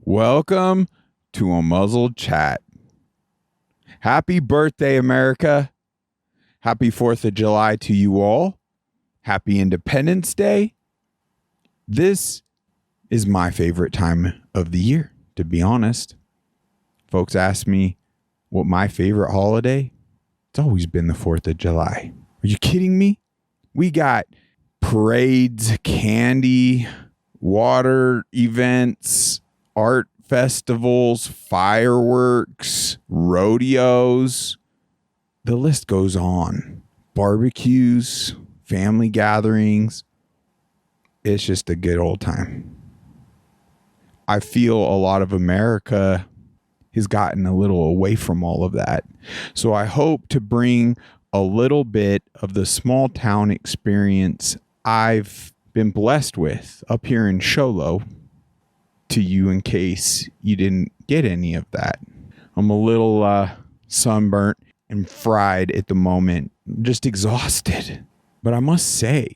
Welcome to Unmuzzled Chat. Happy birthday, America. Happy 4th of July to you all. Happy Independence Day. This is my favorite time of the year, to be honest. Folks ask me what my favorite holiday. It's always been the 4th of July. Are you kidding me? We got parades, candy, water events, art festivals, fireworks, rodeos. The list goes on. Barbecues, family gatherings. It's just a good old time. I feel a lot of America has gotten a little away from all of that. So I hope to bring a little bit of the small town experience I've been blessed with up here in Sholo to you in case you didn't get any of that. I'm a little sunburnt and fried at the moment, just exhausted. But I must say,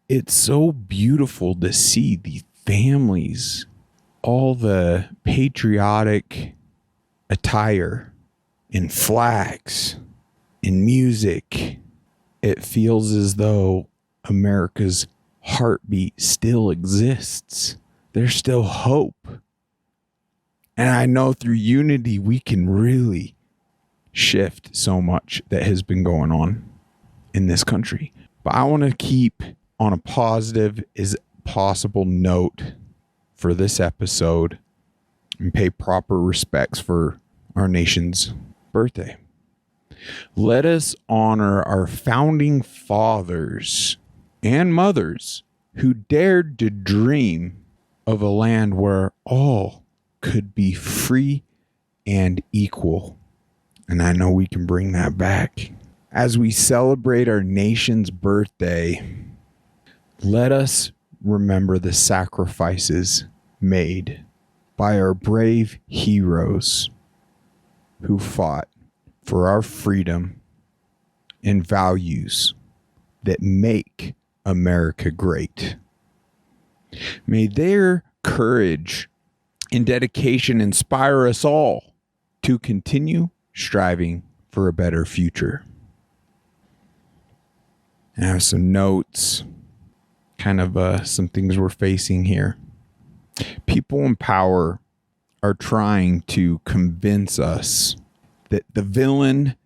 it's so beautiful to see these families, all the patriotic attire and flags and music. It feels as though America's heartbeat still exists. There's still hope. And I know through unity, we can really shift so much that has been going on in this country. But I want to keep on a positive as possible note for this episode and pay proper respects for our nation's birthday. Let us honor our founding fathers and mothers who dared to dream of a land where all could be free and equal. And I know we can bring that back. As we celebrate our nation's birthday, let us remember the sacrifices made by our brave heroes who fought for our freedom and values that make America great. May their courage and dedication inspire us all to continue striving for a better future. I have some notes, kind of some things we're facing here. People in power are trying to convince us that the villain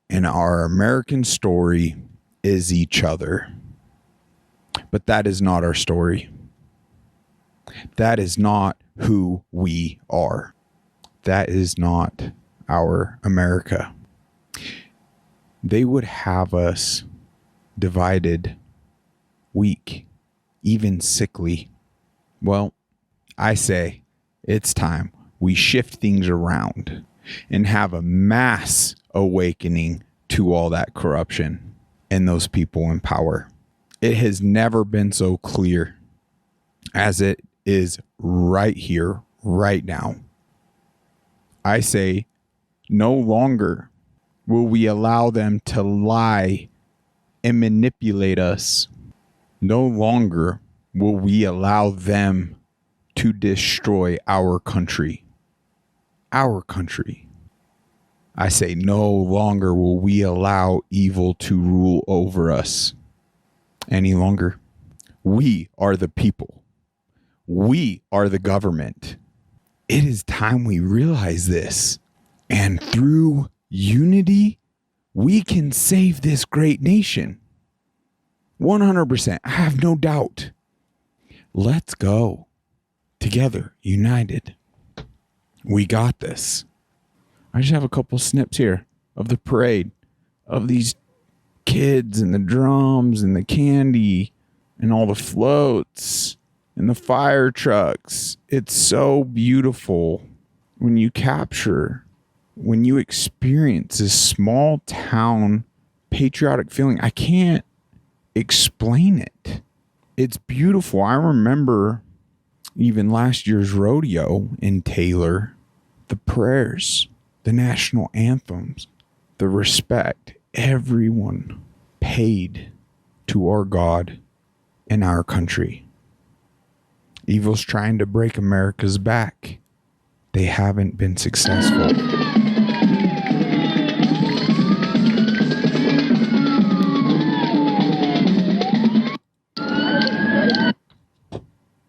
in our American story is each other. But that is not our story. That is not who we are. That is not our America. They would have us divided, weak, even sickly. Well, I say it's time we shift things around and have a mass awakening to all that corruption and those people in power. It has never been so clear as it is right here, right now. I say no longer will we allow them to lie and manipulate us. No longer will we allow them to destroy our country. Our country. I say no longer will we allow evil to rule over us any longer. We are the people. We are the government. It is time we realize this. And through unity, we can save this great nation. 100%. I have no doubt. Let's go. Together, united. We got this. I just have a couple snips here of the parade, of these kids and the drums and the candy and all the floats and the fire trucks. It's so beautiful when you capture, when you experience this small town patriotic feeling. I can't explain it. It's beautiful. I remember even last year's rodeo in Taylor, the prayers, the national anthems, the respect everyone paid to our God and our country. Evil's trying to break America's back. They haven't been successful.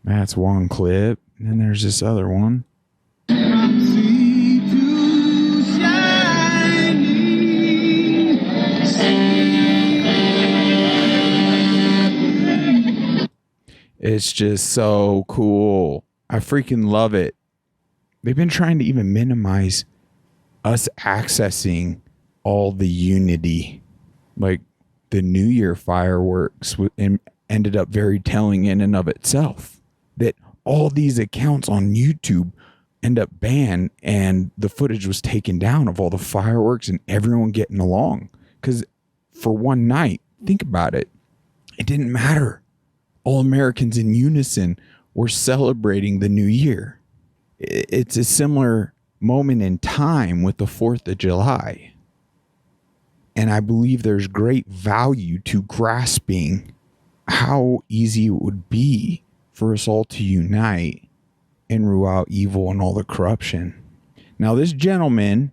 That's one clip. And then there's this other one. It's just so cool. I freaking love it. They've been trying to even minimize us accessing all the unity. Like the New Year fireworks ended up very telling in and of itself. That all these accounts on YouTube end up banned and the footage was taken down of all the fireworks and everyone getting along. Because for one night, think about it. It didn't matter. All Americans in unison were celebrating the new year. It's a similar moment in time with the 4th of July. And I believe there's great value to grasping how easy it would be for us all to unite and rule out evil and all the corruption. Now, this gentleman,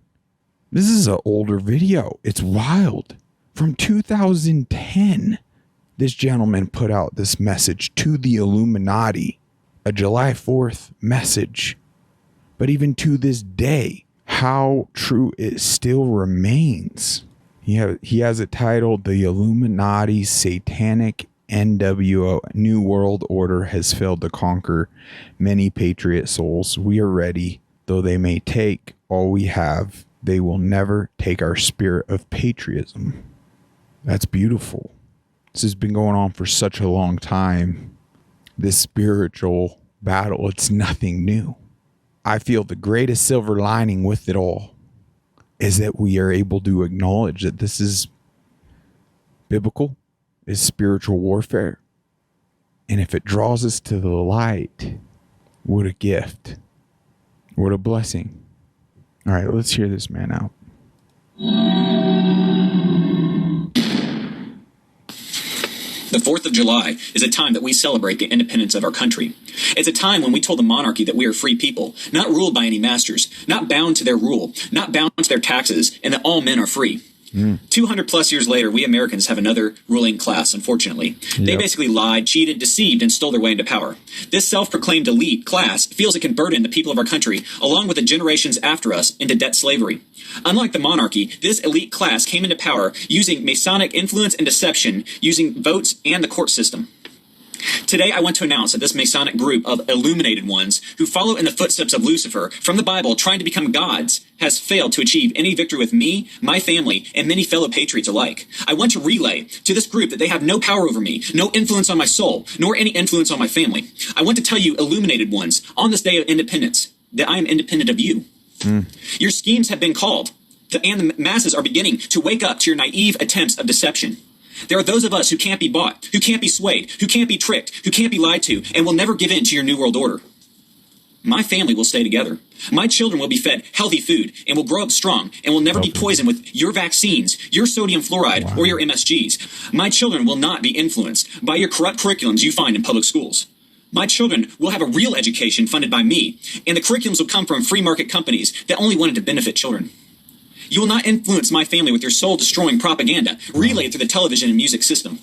this is an older video. It's wild. From 2010. This gentleman put out this message to the Illuminati, a July 4th message. But even to this day, how true it still remains. He has it titled, "The Illuminati Satanic NWO New World Order has failed to conquer many patriot souls. We are ready, though they may take all we have. They will never take our spirit of patriotism." That's beautiful. This has been going on for such a long time. This spiritual battle, it's nothing new. I feel the greatest silver lining with it all is that we are able to acknowledge that this is biblical, is spiritual warfare. And if it draws us to the light, what a gift. What a blessing. All right, let's hear this man out. The 4th of July is a time that we celebrate the independence of our country. It's a time when we told the monarchy that we are free people, not ruled by any masters, not bound to their rule, not bound to their taxes, and that all men are free. 200 plus years later, we Americans have another ruling class, unfortunately. They basically lied, cheated, deceived, and stole their way into power. This self-proclaimed elite class feels it can burden the people of our country, along with the generations after us, into debt slavery. Unlike the monarchy, this elite class came into power using Masonic influence and deception, using votes and the court system. Today, I want to announce that this Masonic group of illuminated ones who follow in the footsteps of Lucifer from the Bible trying to become gods has failed to achieve any victory with me, my family, and many fellow patriots alike. I want to relay to this group that they have no power over me, no influence on my soul, nor any influence on my family. I want to tell you, illuminated ones, on this day of independence, that I am independent of you. Your schemes have been called, and the masses are beginning to wake up to your naive attempts of deception. There are those of us who can't be bought, who can't be swayed, who can't be tricked, who can't be lied to, and will never give in to your New World Order. My family will stay together. My children will be fed healthy food and will grow up strong and will never be poisoned with your vaccines, your sodium fluoride, or your MSGs. My children will not be influenced by your corrupt curriculums you find in public schools. My children will have a real education funded by me, and the curriculums will come from free market companies that only wanted to benefit children. You will not influence my family with your soul-destroying propaganda relayed through the television and music system.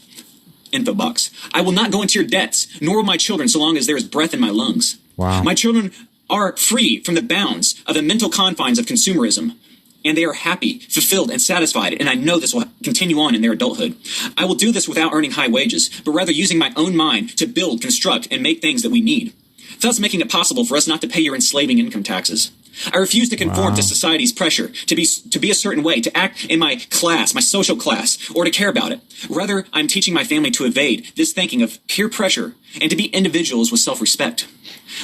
Info box. I will not go into your debts, nor will my children so long as there is breath in my lungs. My children are free from the bounds of the mental confines of consumerism, and they are happy, fulfilled, and satisfied, and I know this will continue on in their adulthood. I will do this without earning high wages, but rather using my own mind to build, construct, and make things that we need, thus making it possible for us not to pay your enslaving income taxes. I refuse to conform to society's pressure to be a certain way, to act in my class, my social class, or to care about it. Rather, I'm teaching my family to evade this thinking of peer pressure and to be individuals with self-respect.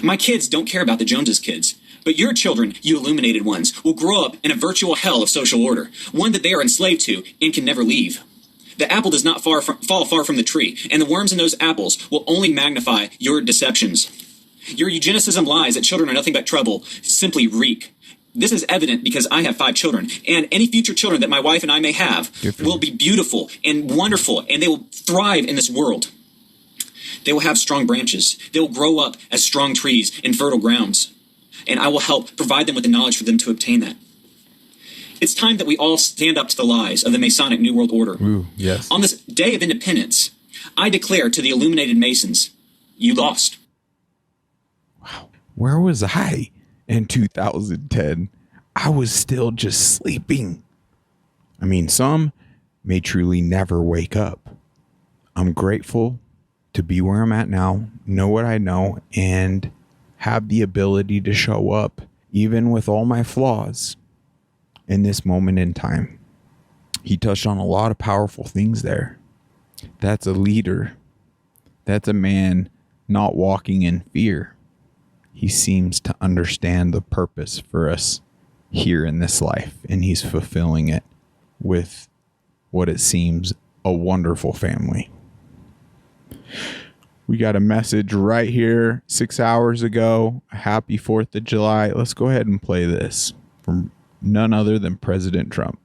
My kids don't care about the Joneses kids, but your children, you illuminated ones, will grow up in a virtual hell of social order, one that they are enslaved to and can never leave. The apple does not fall far from the tree, and the worms in those apples will only magnify your deceptions. Your eugenicism lies that children are nothing but trouble simply reek. This is evident because I have 5 children, and any future children that my wife and I may have will be beautiful and wonderful, and they will thrive in this world. They will have strong branches. They will grow up as strong trees in fertile grounds. And I will help provide them with the knowledge for them to obtain that. It's time that we all stand up to the lies of the Masonic New World Order. Ooh, yes. On this day of independence, I declare to the illuminated Masons, you lost. Wow. Where was I in 2010? I was still just sleeping. I mean, some may truly never wake up. I'm grateful to be where I'm at now, know what I know, and have the ability to show up, even with all my flaws, in this moment in time. He touched on a lot of powerful things there. That's a leader. That's a man not walking in fear. He seems to understand the purpose for us here in this life, and he's fulfilling it with what it seems a wonderful family. We got a message right here 6 hours ago. Happy 4th of July. Let's go ahead and play this from none other than President Trump.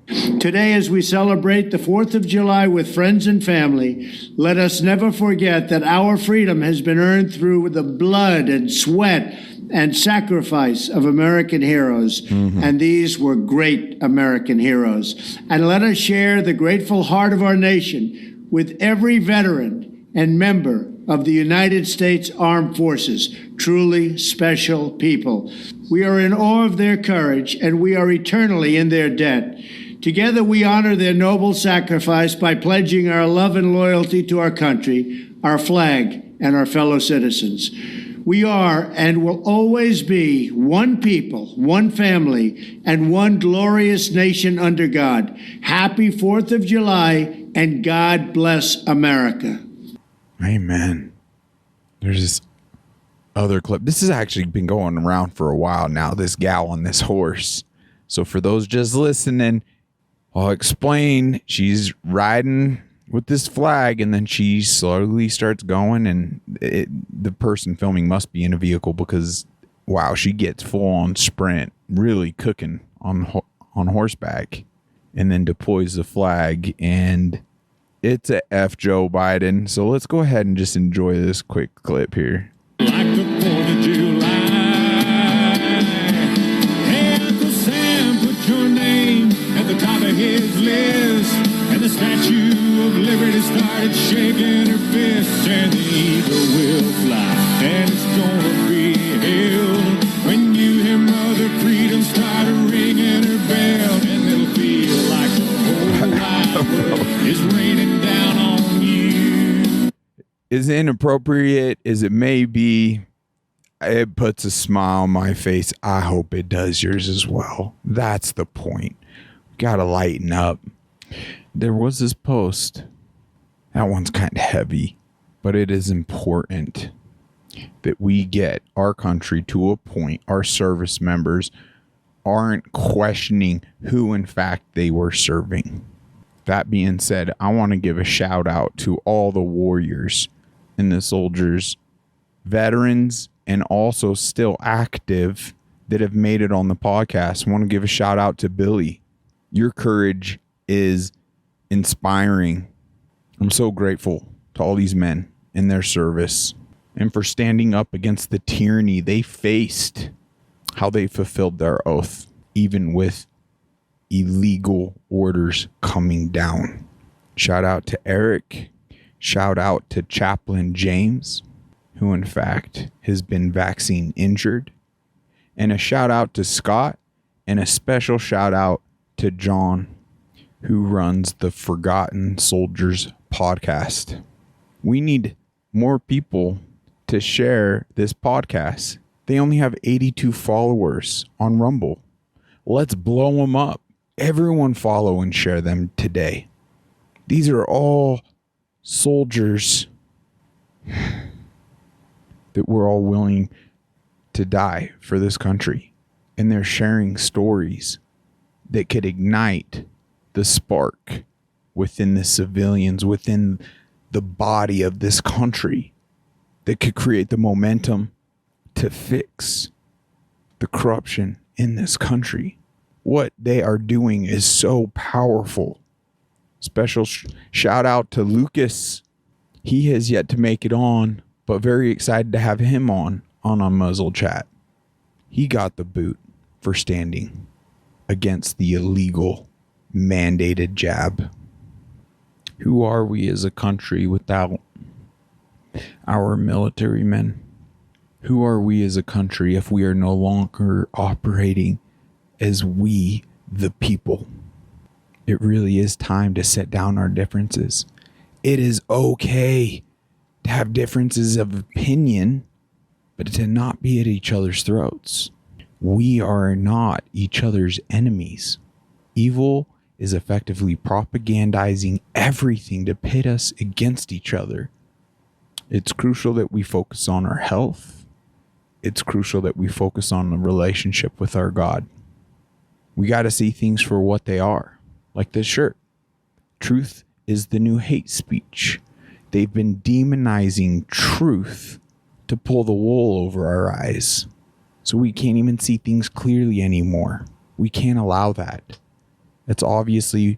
Today, as we celebrate the 4th of July with friends and family, let us never forget that our freedom has been earned through the blood and sweat and sacrifice of American heroes. And these were great American heroes. And let us share the grateful heart of our nation with every veteran and member of the United States Armed Forces, truly special people. We are in awe of their courage, and we are eternally in their debt. Together, we honor their noble sacrifice by pledging our love and loyalty to our country, our flag, and our fellow citizens. We are and will always be one people, one family, and one glorious nation under God. Happy 4th of July, and God bless America. Amen. There's this other clip. This has actually been going around for a while now, this gal on this horse. So for those just listening, I'll explain. She's riding with this flag, and then she slowly starts going, and the person filming must be in a vehicle because, wow, she gets full on sprint, really cooking on horseback, and then deploys the flag, and it's a F Joe Biden. So let's go ahead and just enjoy this quick clip here. Like the 4th of July. Hey, Uncle Sam, put your name at the top of his list. And the Statue of Liberty started shaking her fists. And the eagle will fly, and it's gonna be held when you hear Mother Freedom start ringing her bell. And it'll feel like the whole wide world is raining down on you. Is it inappropriate as it may be? It puts a smile on my face. I hope it does yours as well. That's the point. Gotta lighten up. There was this post. That one's kind of heavy, but it is important that we get our country to a point, our service members aren't questioning who in fact they were serving. That being said, I want to give a shout out to all the warriors and the soldiers, veterans, and also still active that have made it on the podcast. I want to give a shout out to Billy. Your courage is inspiring. I'm so grateful to all these men in their service and for standing up against the tyranny they faced, how they fulfilled their oath, even with illegal orders coming down. Shout out to Eric. Shout out to Chaplain James, who in fact has been vaccine injured. And a shout out to Scott, and a special shout out to John, who runs the Forgotten Soldiers podcast. We need more people to share this podcast. They only have 82 followers on Rumble. Let's blow them up. Everyone follow and share them today. These are all soldiers that we're all willing to die for this country. And they're sharing stories that could ignite the spark within the civilians, within the body of this country, that could create the momentum to fix the corruption in this country. What they are doing is so powerful. Special shout out to Lucas, He has yet to make it on, but very excited to have him on Unmuzzled Chat. He got the boot for standing against the illegal mandated jab. Who are we as a country without our military men? Who are we as a country if we are no longer operating as we, the people? It really is time to set down our differences. It is okay to have differences of opinion, but to not be at each other's throats. We are not each other's enemies. Evil is effectively propagandizing everything to pit us against each other. It's crucial that we focus on our health. It's crucial that we focus on the relationship with our God. We got to see things for what they are, like this shirt. Truth is the new hate speech. They've been demonizing truth to pull the wool over our eyes, so we can't even see things clearly anymore. We can't allow that. It's obviously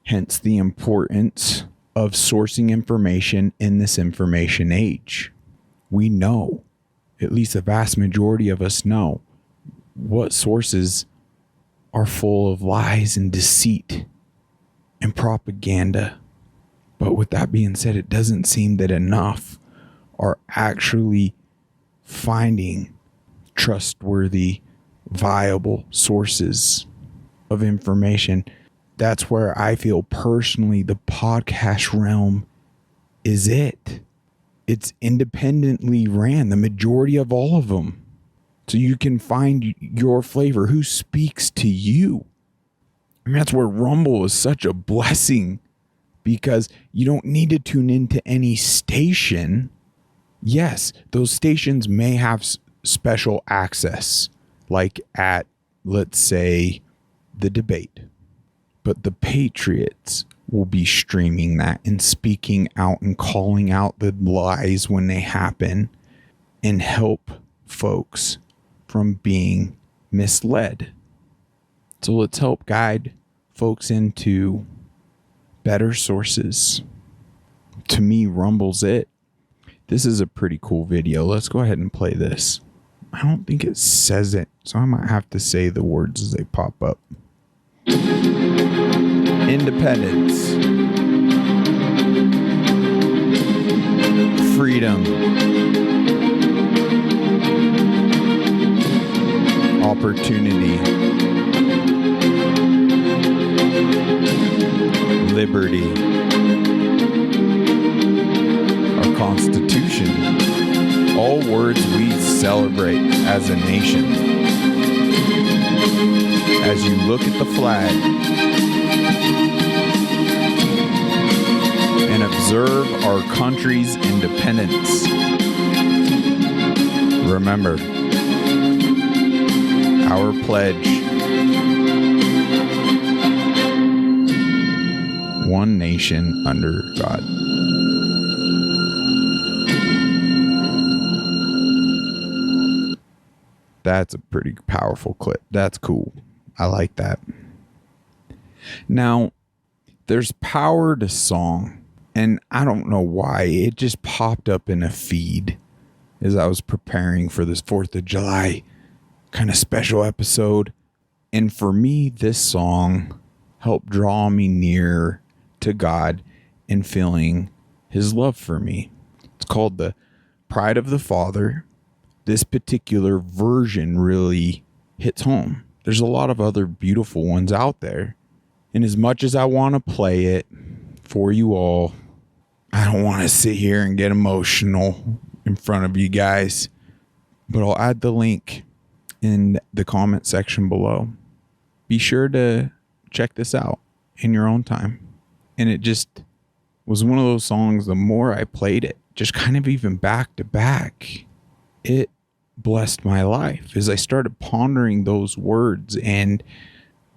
hence the importance of sourcing information in this information age. We know, at least the vast majority of us know, what sources are full of lies and deceit and propaganda. But with that being said, it doesn't seem that enough are actually finding trustworthy, viable sources of information. That's where I feel personally the podcast realm is it. It's independently ran, the majority of all of them. So you can find your flavor, who speaks to you. I mean, that's where Rumble is such a blessing, because you don't need to tune into any station. Yes, those stations may have special access, like at, let's say, the debate. But the Patriots will be streaming that and speaking out and calling out the lies when they happen and help folks from being misled. So let's help guide folks into better sources. To me, Rumble's it. This is a pretty cool video. Let's go ahead and play this. I don't think it says it, so I might have to say the words as they pop up. Independence. Freedom. Opportunity. Liberty. Our Constitution. All words we celebrate as a nation. As you look at the flag and observe our country's independence, remember our pledge: one nation under God. That's a pretty powerful clip. That's cool. I like that. Now, there's power to song, and I don't know why. It just popped up in a feed as I was preparing for this 4th of July kind of special episode. And for me, this song helped draw me near to God and feeling his love for me. It's called The Pride of the Father. This particular version really hits home. There's a lot of other beautiful ones out there. And as much as I want to play it for you all, I don't want to sit here and get emotional in front of you guys. But I'll add the link in the comment section below. Be sure to check this out in your own time. And it just was one of those songs, the more I played it, just kind of even back to back, it blessed my life as I started pondering those words and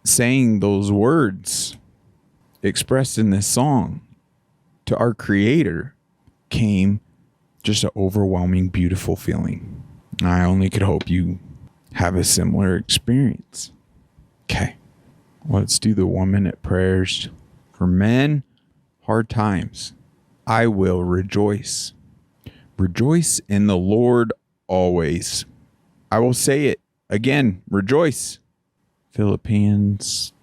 saying those words expressed in this song to our Creator came just an overwhelming, beautiful feeling. I only could hope you have a similar experience. Okay, let's do the 1-minute prayers for men, hard times. I will rejoice. Rejoice in the Lord always. I will say it again, rejoice. Philippians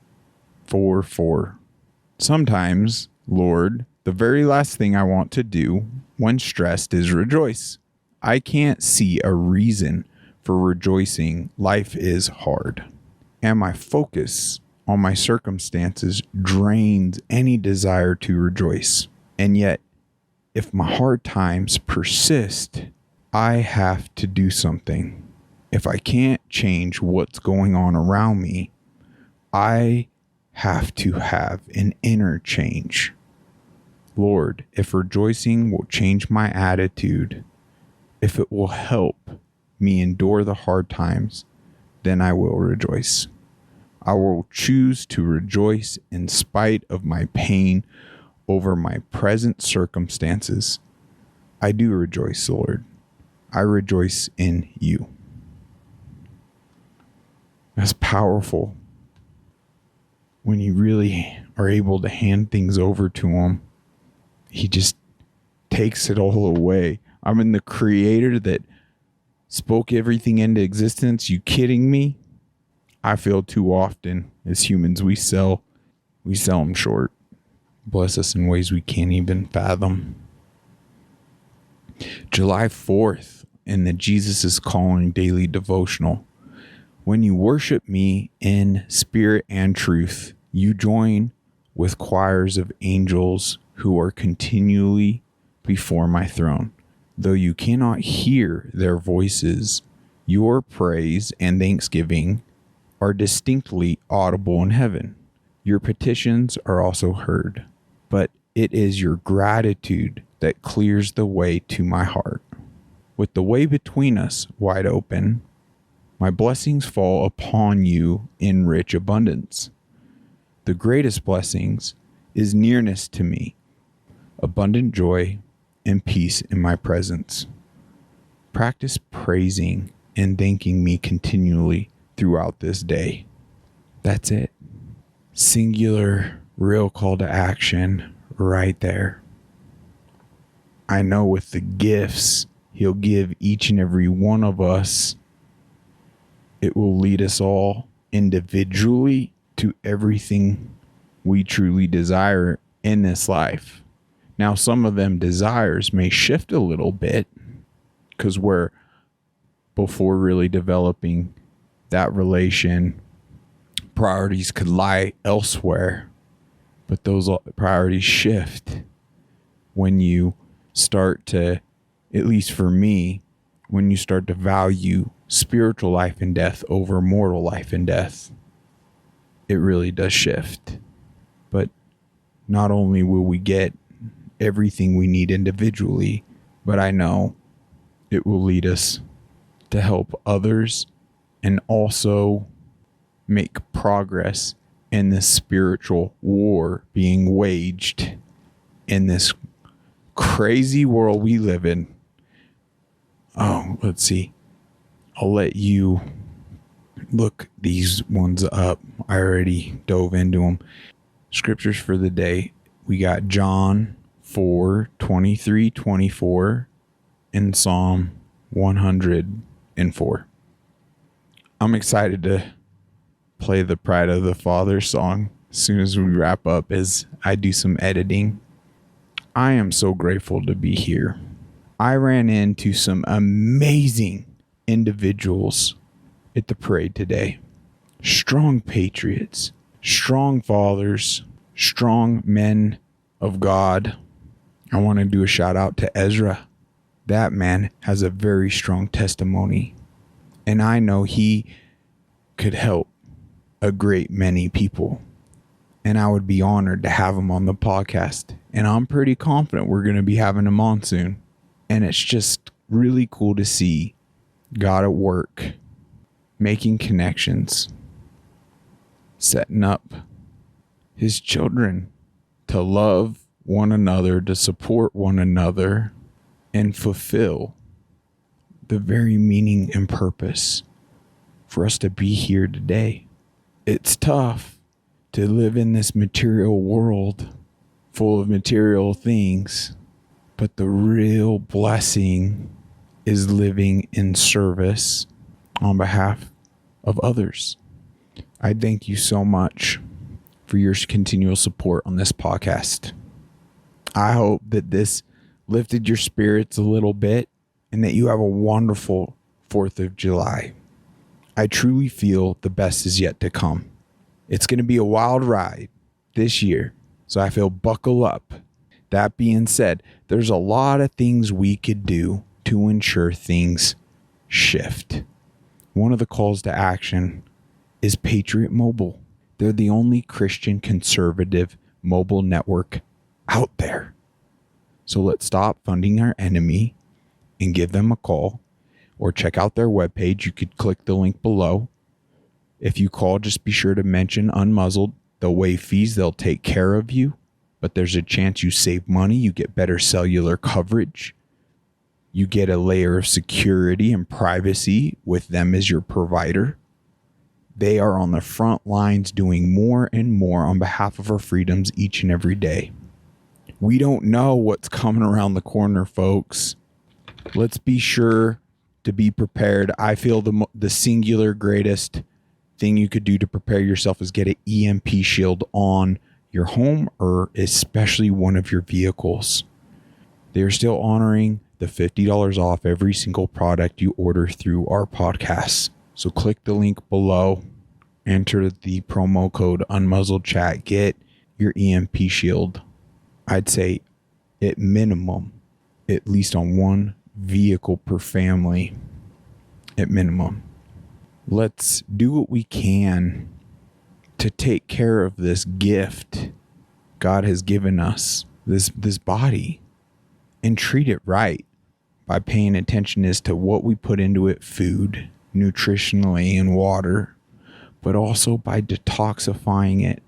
4:4. Sometimes, Lord, the very last thing I want to do when stressed is rejoice. I can't see a reason for rejoicing. Life is hard. And my focus on my circumstances drains any desire to rejoice. And yet, if my hard times persist, I have to do something. If I can't change what's going on around me, I have to have an inner change. Lord, if rejoicing will change my attitude, if it will help me endure the hard times, then I will rejoice. I will choose to rejoice in spite of my pain over my present circumstances. I do rejoice, Lord. I rejoice in you. That's powerful. When you really are able to hand things over to him, he just takes it all away. I mean, the creator that spoke everything into existence, you kidding me? I feel too often as humans, we sell them short. Bless us in ways we can't even fathom. July 4th in the Jesus is Calling daily devotional. When you worship me in spirit and truth, you join with choirs of angels who are continually before my throne. Though you cannot hear their voices, your praise and thanksgiving are distinctly audible in heaven. Your petitions are also heard, but it is your gratitude that clears the way to my heart. With the way between us wide open, my blessings fall upon you in rich abundance. The greatest blessings is nearness to me, abundant joy and peace in my presence. Practice praising and thanking me continually throughout this day. That's it. Singular, real call to action right there. I know with the gifts he'll give each and every one of us, it will lead us all individually to everything we truly desire in this life. Now, some of them desires may shift a little bit because we're before really developing that relation, priorities could lie elsewhere, but those priorities shift when you start to, at least for me, when you start to value spiritual life and death over mortal life and death. It really does shift. But not only will we get everything we need individually, but I know it will lead us to help others and also make progress in this spiritual war being waged in this crazy world we live in. Oh, let's see. I'll let you look these ones up. I already dove into them. Scriptures for the day. We got John 4:23-24 and Psalm 104. I'm excited to play the Pride of the Father song as soon as we wrap up as I do some editing. I am so grateful to be here. I ran into some amazing individuals at the parade today. Strong patriots, strong fathers, strong men of God. I want to do a shout out to Ezra. That man has a very strong testimony, and I know he could help a great many people, and I would be honored to have him on the podcast, and I'm pretty confident we're going to be having him on soon. And it's just really cool to see God at work, making connections, setting up his children to love one another, to support one another, and fulfill the very meaning and purpose for us to be here today. It's tough to live in this material world full of material things, But the real blessing is living in service on behalf of others. I thank you so much for your continual support on this podcast. I hope that this lifted your spirits a little bit and that you have a wonderful 4th of July. I truly feel the best is yet to come. It's going to be a wild ride this year, so I feel buckle up. That being said, there's a lot of things we could do to ensure things shift. One of the calls to action is Patriot Mobile. They're the only Christian conservative mobile network out there. So let's stop funding our enemy and give them a call, or check out their webpage. You could click the link below. If you call, just be sure to mention Unmuzzled. They'll waive fees. They'll take care of you. But there's a chance you save money. You get better cellular coverage. You get a layer of security and privacy with them as your provider. They are on the front lines doing more and more on behalf of our freedoms each and every day. We don't know what's coming around the corner, folks. Let's be sure to be prepared. I feel the singular greatest thing you could do to prepare yourself is get an EMP shield on your home, or especially one of your vehicles. They're still honoring the $50 off every single product you order through our podcast. So click the link below, enter the promo code Unmuzzled Chat, get your EMP shield. I'd say at minimum, at least on one vehicle per family, at minimum. Let's do what we can to take care of this gift God has given us, this body, and treat it right by paying attention as to what we put into it, food, nutritionally, and water, but also by detoxifying it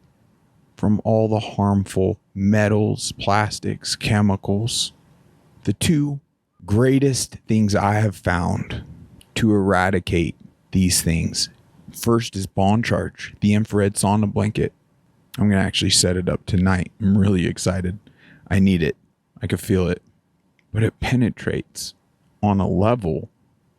from all the harmful metals, plastics, chemicals. The two greatest things I have found to eradicate these things. First is Bond Charge, the infrared sauna blanket. I'm going to actually set it up tonight. I'm really excited. I need it. I can feel it. But it penetrates on a level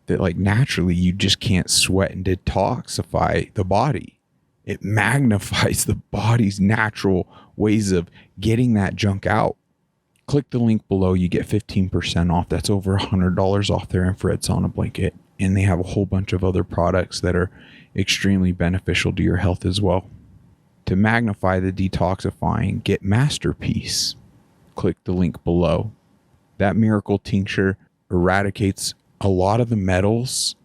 that, like, naturally you just can't sweat and detoxify the body. It magnifies the body's natural ways of getting that junk out. Click the link below. You get 15% off. That's over $100 off their infrared sauna blanket. And they have a whole bunch of other products that are extremely beneficial to your health as well. To magnify the detoxifying, get Masterpiece. Click the link below. That miracle tincture eradicates a lot of the metals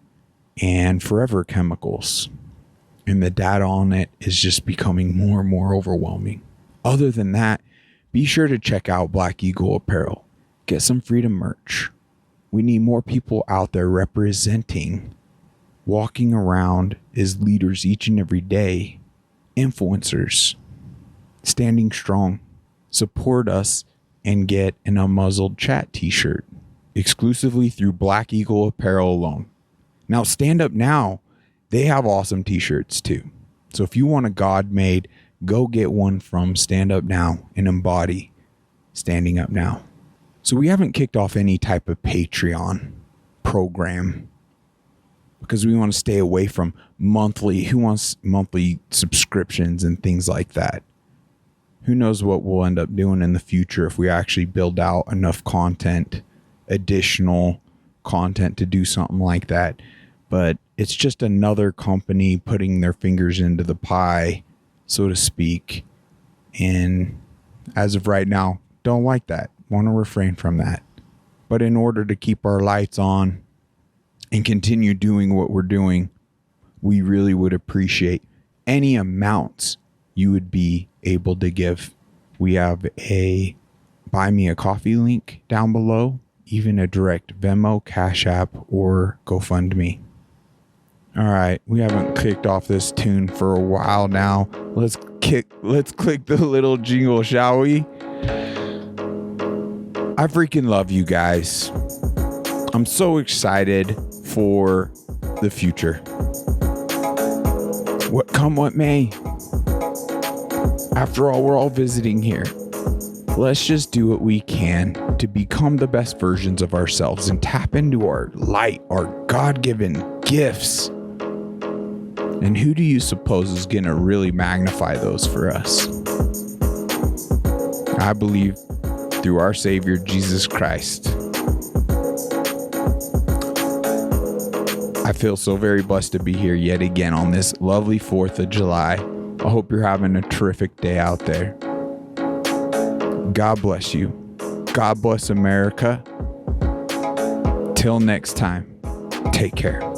and forever chemicals. And the data on it is just becoming more and more overwhelming. Other than that, be sure to check out Black Eagle Apparel. Get some freedom merch. We need more people out there representing, walking around as leaders each and every day, influencers, standing strong. Support us and get an Unmuzzled Chat t-shirt exclusively through Black Eagle Apparel alone. Now, Stand Up Now, they have awesome t-shirts too. So if you want a God-made, go get one from Stand Up Now and embody standing up now. So we haven't kicked off any type of Patreon program because we want to stay away from monthly. Who wants monthly subscriptions and things like that? Who knows what we'll end up doing in the future if we actually build out enough content, additional content to do something like that. But it's just another company putting their fingers into the pie, so to speak. And as of right now, don't like that. Want to refrain from that. But in order to keep our lights on and continue doing what we're doing, we really would appreciate any amounts you would be able to give. We have a Buy Me a Coffee link down below, even a direct Venmo, Cash App, or GoFundMe. All right, we haven't kicked off this tune for a while now. Let's click the little jingle, shall we? I freaking love you guys. I'm so excited for the future. What may. After all, we're all visiting here. Let's just do what we can to become the best versions of ourselves and tap into our light, our God-given gifts. And who do you suppose is going to really magnify those for us? I believe through our Savior, Jesus Christ. I feel so very blessed to be here yet again on this lovely 4th of July. I hope you're having a terrific day out there. God bless you. God bless America. Till next time, take care.